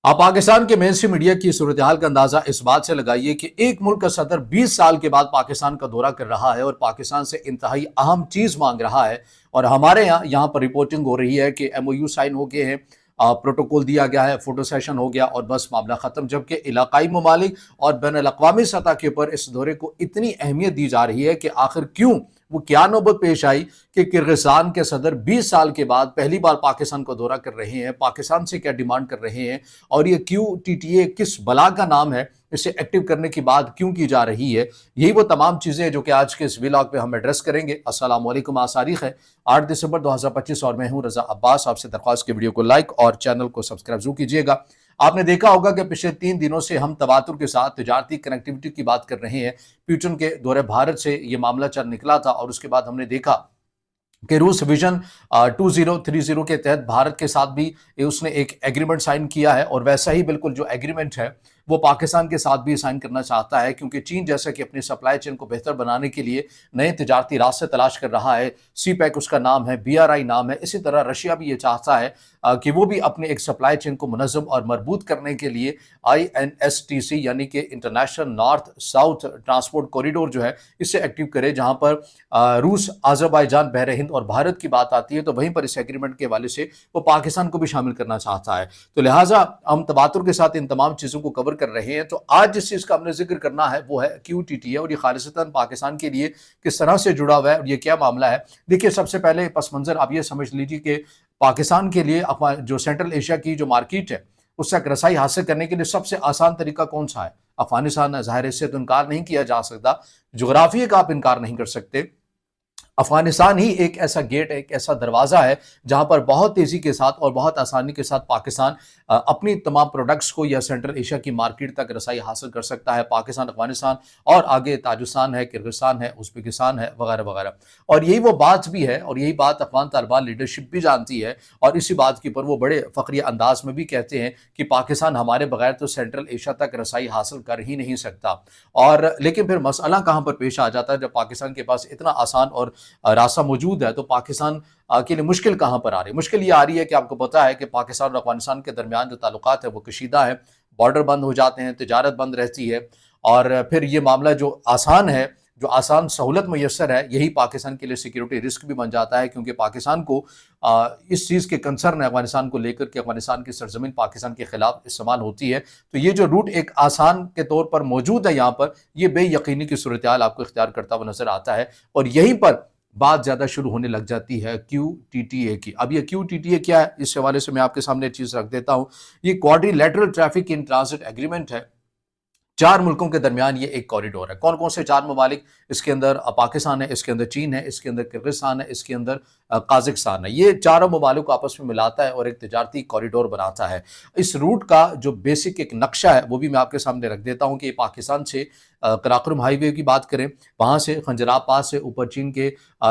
आप पाकिस्तान के main stream media की सूरत-ए-हाल का अंदाजा इस बात से लगाइए कि एक मुल्क का सदर 20 साल के बाद पाकिस्तान का दौरा कर रहा है और पाकिस्तान से इंतहाई अहम चीज मांग रहा है। और हमारे यहाँ पर रिपोर्टिंग हो रही है कि MOU साइन हो गए हैं, प्रोटोकॉल दिया गया है, फोटो सेशन हो गया और बस मामला खत्म। जबकि इलाकाई ममालिक और बैन अल-अक़वामी सतह के ऊपर इस दौरे को इतनी अहमियत दी जा रही है कि आखिर क्यों, वो क्या नौबत पेश आई कि किर्गिस्तान के सदर 20 साल के बाद पहली बार पाकिस्तान को दौरा कर रहे हैं, पाकिस्तान से क्या डिमांड कर रहे हैं और ये QTTA किस बला का नाम है, इसे एक्टिव करने की बात क्यों की जा रही है। यही वो तमाम चीज़ें जो कि आज के इस व्लॉग पे हम एड्रेस करेंगे। अस्सलाम वालेकुम, आज तारीख है 8 दिसंबर 2025 और मैं हूं रजा अब्बास। आपसे दरख्वास्त की वीडियो को लाइक और चैनल को सब्सक्राइब जरूर कीजिएगा। आपने देखा होगा कि पिछले 3 दिनों से हम तवातुर के साथ तिजारती कनेक्टिविटी की बात कर रहे हैं। पुतिन के दौरे भारत से ये मामला चल निकला था और उसके बाद हमने देखा कि रूस विजन 2030 के तहत भारत के साथ भी उसने एक एग्रीमेंट साइन किया है और वैसा ही बिल्कुल जो एग्रीमेंट है वो पाकिस्तान के साथ भी साइन करना चाहता है, क्योंकि चीन जैसा कि अपनी सप्लाई चेन को बेहतर बनाने के लिए नए तिजारती रास्ते तलाश कर रहा है। CPEC उसका नाम है, BRI नाम है। इसी तरह रशिया भी ये चाहता है कि वो भी अपने एक सप्लाई चेन को मुनज़्ज़म और मजबूत करने के लिए INSTC यानी कि international north south transport corridor जो है इसे एक्टिव करे। जहां पर रूस, अज़रबैजान, बहर हिंद और भारत की बात आती है तो वहीं पर इस एग्रीमेंट के हवाले से वो पाकिस्तान को भी शामिल करना चाहता है। तो लिहाजा हम तबातुर के साथ इन तमाम चीज़ों को कवर कर रहे हैं। तो आज जिस चीज़ का हमने जिक्र करना है वो है QTTA और ये खालिसतन पाकिस्तान के लिए किस तरह से जुड़ा हुआ है और ये क्या मामला है। देखिए, सबसे पहले पस मंज़र आप ये समझ लीजिए कि पाकिस्तान के लिए जो सेंट्रल एशिया की जो मार्केट है उस तक रसाई हासिल करने के लिए सबसे आसान तरीका कौन सा है? अफगानिस्तान है। ज़ाहिर है, इससे तो इनकार नहीं किया जा सकता, जोग्राफिया का आप इनकार नहीं कर सकते। अफगानिस्तान ही एक ऐसा गेट है, एक ऐसा दरवाज़ा है जहां पर बहुत तेज़ी के साथ और बहुत आसानी के साथ पाकिस्तान अपनी तमाम प्रोडक्ट्स को या सेंट्रल एशिया की मार्केट तक रसाई हासिल कर सकता है। पाकिस्तान, अफगानिस्तान और आगे ताजिकिस्तान है, किर्गिस्तान है, उज़्बेकिस्तान है, वगैरह वगैरह। और यही वो बात भी है और यही बात अफगान तालिबान लीडरशिप भी जानती है और इसी बात के ऊपर वो बड़े फ़ख्रिया अंदाज में भी कहते हैं कि पाकिस्तान हमारे बगैर तो सेंट्रल एशिया तक रसाई हासिल कर ही नहीं सकता। और लेकिन फिर मसला कहाँ पर पेश आ जाता है, जब पाकिस्तान के पास इतना आसान और रास्ता मौजूद है तो पाकिस्तान के लिए मुश्किल कहाँ पर आ रही है। मुश्किल ये आ रही है कि आपको पता है कि पाकिस्तान और अफगानिस्तान के दरमियान जो ताल्लुकात है वो कशीदा है, बॉर्डर बंद हो जाते हैं, तिजारत बंद रहती है और फिर ये मामला जो आसान है, जो आसान सहूलत मैसर है, यही पाकिस्तान के लिए सिक्योरिटी रिस्क भी बन जाता है, क्योंकि पाकिस्तान को इस चीज़ के कंसर्न है अफगानिस्तान को लेकर कि अफगानिस्तान की सरजमीन पाकिस्तान के खिलाफ इस्तेमाल होती है। तो ये जो रूट एक आसान के तौर पर मौजूद है यहाँ पर, ये बेयकीनी की सूरत हाल आपको इख्तियार करता हुआ नजर आता है और यहीं पर बात ज़्यादा शुरू होने लग जाती है QTTA की। अब ये QTTA क्या है, इस हवाले से मैं आपके सामने एक चीज़ रख देता हूँ। ये quadrilateral traffic in transit agreement है। 4 मुल्कों के दरमियान ये एक कॉरिडोर है। कौन कौन से 4 ममालिक? इसके अंदर पाकिस्तान है, इसके अंदर चीन है, इसके अंदर किर्गिस्तान है, इसके अंदर काज़ाकिस्तान है। ये चारों ममालिक को आपस में मिलाता है और एक तिजारती कॉरिडोर बनाता है। इस रूट का जो बेसिक एक नक्शा है वो भी मैं आपके सामने रख देता हूँ कि पाकिस्तान से कराकोरम हाईवे की बात करें, वहाँ से खंजराब पास से ऊपर चीन के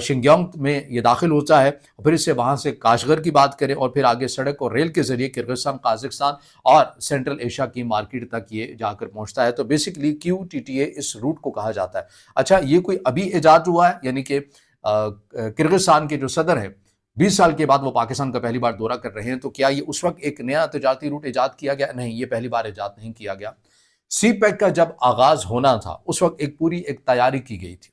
शिनजियांग में ये दाखिल होता है, फिर इससे वहाँ से काशगर की बात करें और फिर आगे सड़क और रेल के ज़रिए किर्गिस्तान, काज़ाकिस्तान और सेंट्रल एशिया की मार्केट तक ये जाकर पहुँचता है। तो बेसिकली QTTA इस रूट को कहा जाता है। अच्छा, ये कोई अभी ईजाद हुआ है? यानी कि किर्गिस्तान के जो सदर है 20 साल के बाद वो पाकिस्तान का पहली बार दौरा कर रहे हैं, तो क्या ये उस वक्त एक नया तजारती रूट ईजाद किया गया? नहीं, ये पहली बार ईजाद नहीं किया गया। CPEC का जब आगाज होना था उस वक्त एक पूरी एक तैयारी की गई थी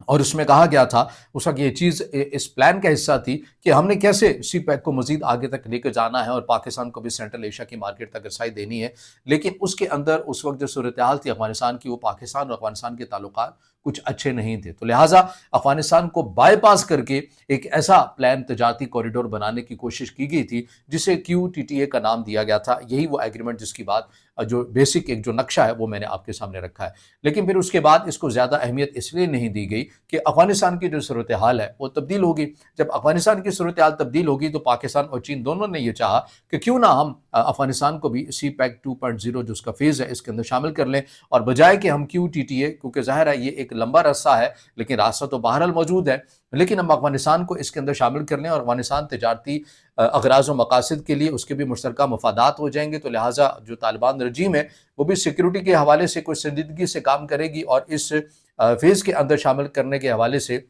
और उसमें कहा गया था, उस वक्त ये चीज़ इस प्लान का हिस्सा थी कि हमने कैसे CPEC को मजीद आगे तक लेकर जाना है और पाकिस्तान को भी सेंट्रल एशिया की मार्केट तक रसाई देनी है। लेकिन उसके अंदर उस वक्त जो सूरत हाल थी अफगानिस्तान की, वो पाकिस्तान और अफगानिस्तान के ताल्लुकात कुछ अच्छे नहीं थे। तो लिहाजा अफगानिस्तान को बाईपास करके एक ऐसा प्लान तजारती कॉरिडोर बनाने की कोशिश की गई थी जिसे QTTA का नाम दिया गया था। यही वो एग्रीमेंट जिसकी बात, जो बेसिक एक जो नक्शा है वो मैंने आपके सामने रखा है। लेकिन फिर उसके बाद इसको ज़्यादा अहमियत इसलिए नहीं दी गई कि अफगानिस्तान की जो सूरत हाल है वो तब्दील होगी। जब अफगानिस्तान की सूरत हाल तब्दील होगी तो पाकिस्तान और चीन दोनों ने ये चाहा कि क्यों ना हम अफगानिस्तान को भी CPEC 2.0 जो उसका फेज़ है इसके अंदर शामिल कर लें, और बजाय कि हम QTTA, क्योंकि ज़ाहिर है ये एक लंबा रास्ता है लेकिन रास्ता तो बहरहाल मौजूद है, लेकिन हम अफगानिस्तान को इसके अंदर शामिल कर लें और अफगानिस्तान तजारती अगराज़ व मकासद के लिए उसके भी मुश्तरका मफादात हो जाएंगे। तो लिहाजा जो तालिबान रजीम है वो भी सिक्योरिटी के हवाले से कुछ संजीदगी से काम करेगी और इस फेज़ के अंदर शामिल करने के हवाले से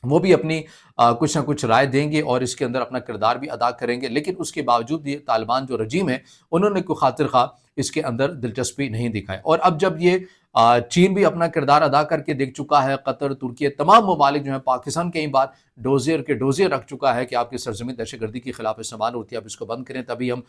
وہ بھی اپنی کچھ نہ کچھ رائے دیں گے اور اس کے اندر اپنا کردار بھی ادا کریں گے، لیکن اس کے باوجود یہ طالبان جو رجیم ہے انہوں نے کوئی خاطر خواہ اس کے اندر دلچسپی نہیں دکھائی۔ اور اب جب یہ چین بھی اپنا کردار ادا کر کے دیکھ چکا ہے، قطر، ترکی، تمام ممالک جو ہیں، پاکستان کئی بار ڈوزیر کے ڈوزے رکھ چکا ہے کہ آپ کی سرزمین دہشت گردی کے خلاف استعمال ہوتی ہے، اب اس کو بند کریں تبھی ہم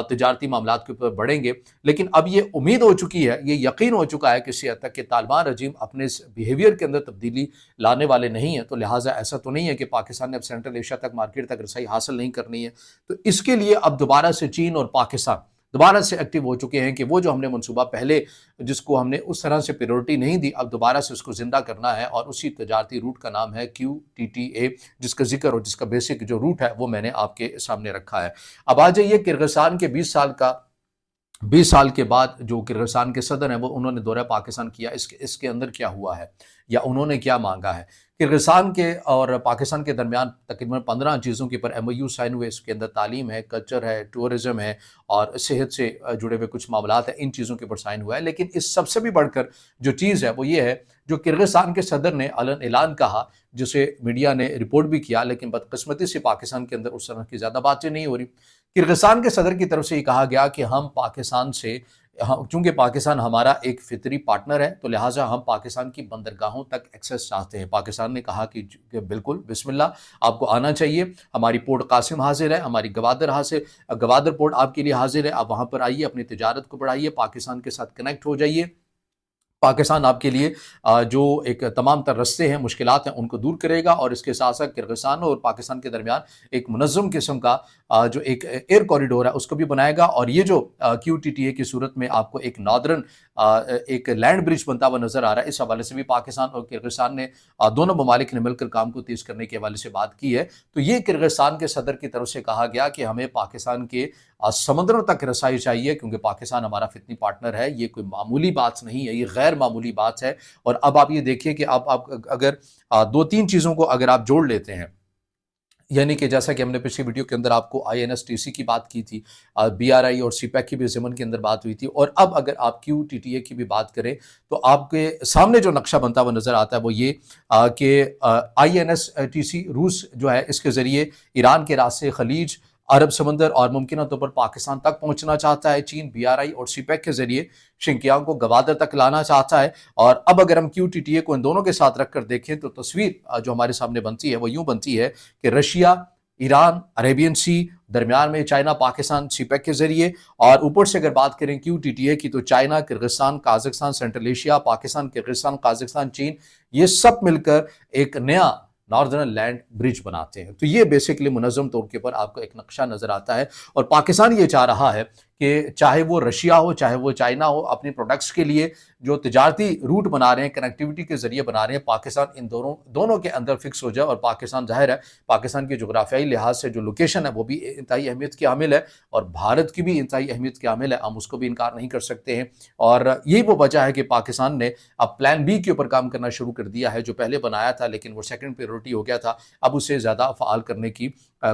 تجارتی معاملات کے اوپر بڑھیں گے۔ لیکن اب یہ امید ہو چکی ہے، یہ یقین ہو چکا ہے کسی حد تک کہ طالبان رجیم اپنے اس بیہیویئر کے اندر تبدیلی لانے والے نہیں ہیں، تو لہٰذا ایسا تو نہیں ہے کہ پاکستان نے اب سینٹرل ایشیا تک، مارکیٹ تک رسائی حاصل نہیں کرنی ہے۔ تو اس کے لیے اب دوبارہ سے چین اور پاکستان دوبارہ سے ایکٹیو ہو چکے ہیں کہ وہ جو ہم نے منصوبہ پہلے جس کو ہم نے اس طرح سے پریورٹی نہیں دی، اب دوبارہ سے اس کو زندہ کرنا ہے، اور اسی تجارتی روٹ کا نام ہے QTTA، جس کا ذکر اور جس کا بیسک جو روٹ ہے وہ میں نے آپ کے سامنے رکھا ہے۔ اب آ جائیے کرغزستان کے 20 سال کے بعد جو کرغزستان کے صدر ہیں وہ انہوں نے دورہ پاکستان کیا، اس کے اندر کیا ہوا ہے یا انہوں نے کیا مانگا ہے۔ کرغزستان کے اور پاکستان کے درمیان تقریباً 15 چیزوں کے پر MOU سائن ہوئے، اس کے اندر تعلیم ہے، کلچر ہے، ٹورزم ہے اور صحت سے جڑے ہوئے کچھ معاملات ہیں، ان چیزوں کے پر سائن ہوا ہے۔ لیکن اس سب سے بھی بڑھ کر جو چیز ہے وہ یہ ہے جو کرغزستان کے صدر نے اعلان کہا، جسے میڈیا نے رپورٹ بھی کیا، لیکن بدقسمتی سے پاکستان کے اندر اس طرح کی زیادہ باتیں نہیں ہو رہی۔ کرغزستان کے صدر کی طرف سے یہ کہا گیا کہ ہم پاکستان سے، چونکہ پاکستان ہمارا ایک فطری پارٹنر ہے تو لہٰذا ہم پاکستان کی بندرگاہوں تک ایکسیس چاہتے ہیں۔ پاکستان نے کہا کہ بالکل بسم اللہ، آپ کو آنا چاہیے، ہماری پورٹ قاسم حاضر ہے، ہماری گوادر پورٹ آپ کے لیے حاضر ہے، آپ وہاں پر آئیے، اپنی تجارت کو بڑھائیے، پاکستان کے ساتھ کنیکٹ ہو جائیے۔ پاکستان آپ کے لیے جو ایک تمام تر رستے ہیں، مشکلات ہیں، ان کو دور کرے گا، اور اس کے ساتھ ساتھ کرغزستان اور پاکستان کے درمیان ایک منظم قسم کا جو ایک ایئر کوریڈور ہے اس کو بھی بنائے گا، اور یہ جو QTTA کی صورت میں آپ کو ایک ناردرن ایک لینڈ برج بنتا ہوا نظر آ رہا ہے۔ اس حوالے سے بھی پاکستان اور کرغزستان نے دونوں ممالک نے مل کر کام کو تیز کرنے کے حوالے سے بات کی ہے۔ تو یہ کرغزستان کے صدر کی طرف سے کہا گیا کہ ہمیں پاکستان کے سمندروں تک رسائی چاہیے، کیونکہ پاکستان ہمارا فطری پارٹنر ہے، یہ کوئی معمولی بات نہیں ہے، یہ غیر معمولی بات ہے۔ اور اب آپ یہ دیکھیے کہ آپ اگر 2-3 چیزوں کو اگر آپ جوڑ لیتے ہیں، یعنی کہ جیسا کہ ہم نے پچھلی ویڈیو کے اندر آپ کو INSTC کی بات کی تھی، BRI اور CPEC کی بھی ضمن کے اندر بات ہوئی تھی، اور اب اگر آپ QTTA کی بھی بات کریں تو آپ کے سامنے جو نقشہ بنتا ہوا نظر آتا ہے وہ یہ کہ INSTC روس جو ہے اس کے ذریعے ایران کے راستے، خلیج، عرب سمندر اور ممکنہ طور پر پاکستان تک پہنچنا چاہتا ہے۔ چین BRI اور CPEC کے ذریعے شنکیانگ کو گوادر تک لانا چاہتا ہے۔ اور اب اگر ہم QTTA کو ان دونوں کے ساتھ رکھ کر دیکھیں تو تصویر جو ہمارے سامنے بنتی ہے وہ یوں بنتی ہے کہ رشیا، ایران، عربین سی، درمیان میں چائنا، پاکستان CPEC کے ذریعے، اور اوپر سے اگر بات کریں QTTA کی تو China, Kyrgyzstan, Kazakhstan, central Asia, Pakistan, Kyrgyzstan, Kazakhstan, چین، یہ سب مل کر ایک نیا ناردرن لینڈ برج بناتے ہیں۔ تو یہ بیسیکلی منظم طور کے پر آپ کو ایک نقشہ نظر آتا ہے، اور پاکستان یہ چاہ رہا ہے کہ چاہے وہ رشیا ہو، چاہے وہ چائنا ہو، اپنی پروڈکٹس کے لیے جو تجارتی روٹ بنا رہے ہیں، کنیکٹیوٹی کے ذریعے بنا رہے ہیں، پاکستان ان دونوں کے اندر فکس ہو جائے۔ اور پاکستان ظاہر ہے پاکستان کی جغرافیائی لحاظ سے جو لوکیشن ہے وہ بھی انتہائی اہمیت کی حامل ہے، اور بھارت کی بھی انتہائی اہمیت کی حامل ہے، ہم اس کو بھی انکار نہیں کر سکتے ہیں۔ اور یہی وہ وجہ ہے کہ پاکستان نے اب پلان B کے اوپر کام کرنا شروع کر دیا ہے، جو پہلے بنایا تھا لیکن وہ سیکنڈ پریورٹی ہو گیا تھا، اب اسے زیادہ فعال کرنے کی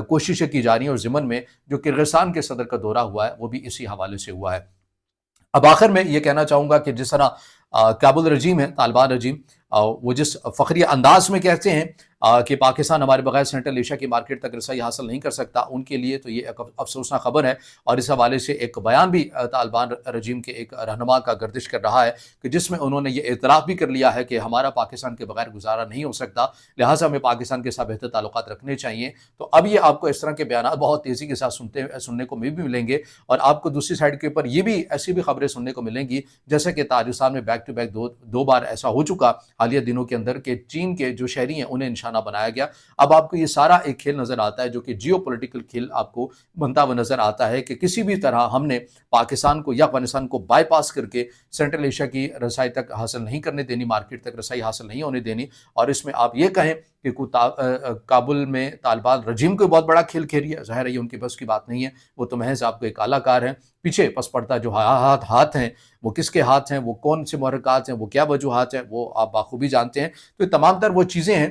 کوششیں کی جا رہی ہیں، اور ضمن میں جو کرغزستان کے صدر کا دورہ ہوا ہے وہ بھی اسی حوالے سے ہوا ہے۔ اب آخر میں یہ کہنا چاہوں گا کہ جس طرح کابل رجیم ہے، طالبان رجیم، وہ جس فخری انداز میں کہتے ہیں کہ پاکستان ہمارے بغیر سینٹرل ایشیا کی مارکیٹ تک رسائی حاصل نہیں کر سکتا، ان کے لیے تو یہ ایک افسوسناک خبر ہے۔ اور اس حوالے سے ایک بیان بھی طالبان رجیم کے ایک رہنما کا گردش کر رہا ہے کہ جس میں انہوں نے یہ اعتراف بھی کر لیا ہے کہ ہمارا پاکستان کے بغیر گزارا نہیں ہو سکتا، لہٰذا ہمیں پاکستان کے ساتھ بہتر تعلقات رکھنے چاہیے۔ تو اب یہ آپ کو اس طرح کے بیانات بہت تیزی کے ساتھ سننے کو بھی ملیں گے، اور آپ کو دوسری سائڈ کے اوپر یہ بھی ایسی بھی خبریں سننے کو ملیں گی، جیسا کہ تاجکستان میں بیک ٹو بیک دو بار ایسا ہو چکا حالیہ دنوں کے اندر کہ چین کے جو شہری ہیں انہیں نشانہ بنایا گیا۔ اب آپ کو یہ سارا ایک کھیل نظر آتا ہے جو کہ جیو پولیٹیکل کھیل آپ کو بنتا ہوا نظر آتا ہے کہ کسی بھی طرح ہم نے پاکستان کو یا افغانستان کو بائی پاس کر کے سینٹرل ایشیا کی رسائی تک حاصل نہیں کرنے دینی، مارکیٹ تک رسائی حاصل نہیں ہونے دینی۔ اور اس میں آپ یہ کہیں کہ کابل میں طالبان رجیم کو بہت بڑا کھیل کھیل رہی ہے، ظاہر ہے یہ ان کی بس کی بات نہیں ہے، وہ تو محض آپ کو ایک اعلیٰ کار ہیں۔ پیچھے پس پڑتا جو ہاتھ ہیں وہ کس کے ہاتھ ہیں، وہ کون سے محرکات ہیں، وہ کیا وجوہات ہیں، وہ آپ بخوبی جانتے ہیں۔ تو یہ تمام تر وہ چیزیں ہیں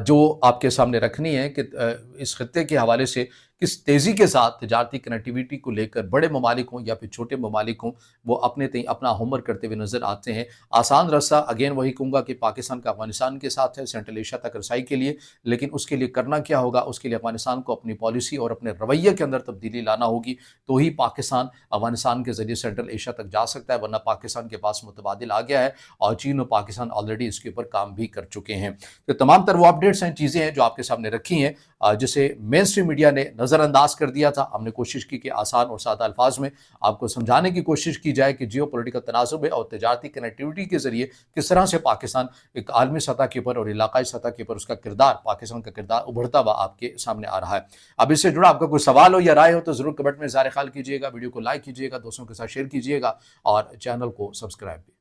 جو آپ کے سامنے رکھنی ہے کہ اس خطے کے حوالے سے किस तेज़ी के साथ तजारती कनेक्टिविटी को लेकर बड़े ममालिक हों या फिर छोटे ममालिक हों, वो अपना होमवर्क करते हुए नज़र आते हैं। आसान रास्ता अगेन वही कहूँगा कि पाकिस्तान का अफ़गानिस्तान के साथ है सेंट्रल एशिया तक रसाई के लिए, लेकिन उसके लिए करना क्या होगा? उसके लिए अफ़गानिस्तान को अपनी पॉलिसी और अपने रवैये के अंदर तब्दीली लाना होगी, तो ही पाकिस्तान अफ़गानिस्तान के ज़रिए सेंट्रल एशिया तक जा सकता है, वरना पाकिस्तान के पास मुतबादिल आ गया है और चीन और पाकिस्तान ऑलरेडी इसके ऊपर काम भी कर चुके हैं। तो तमाम तर वो अपडेट्स हैं, चीज़ें हैं जो आपके सामने रखी हैं, जिसे मेन स्ट्रीम मीडिया ने नज़रअंदाज कर दिया था। हमने कोशिश की कि आसान और सादा अल्फाज में आपको समझाने की कोशिश की जाए कि जियो पॉलिटिकल तनाज़ुब और तजारती कनेक्टिविटी के ज़रिए किस तरह से पाकिस्तान एक आलमी सतह के ऊपर और इलाकाई सतह के ऊपर उसका किरदार, पाकिस्तान का किरदार उभरता हुआ आपके सामने आ रहा है। अब इससे जुड़ा आपका कोई सवाल हो या राय हो तो ज़रूर कमेंट में इज़हार ख्याल कीजिएगा, वीडियो को लाइक कीजिएगा, दोस्तों के साथ शेयर कीजिएगा और चैनल को सब्सक्राइब भी।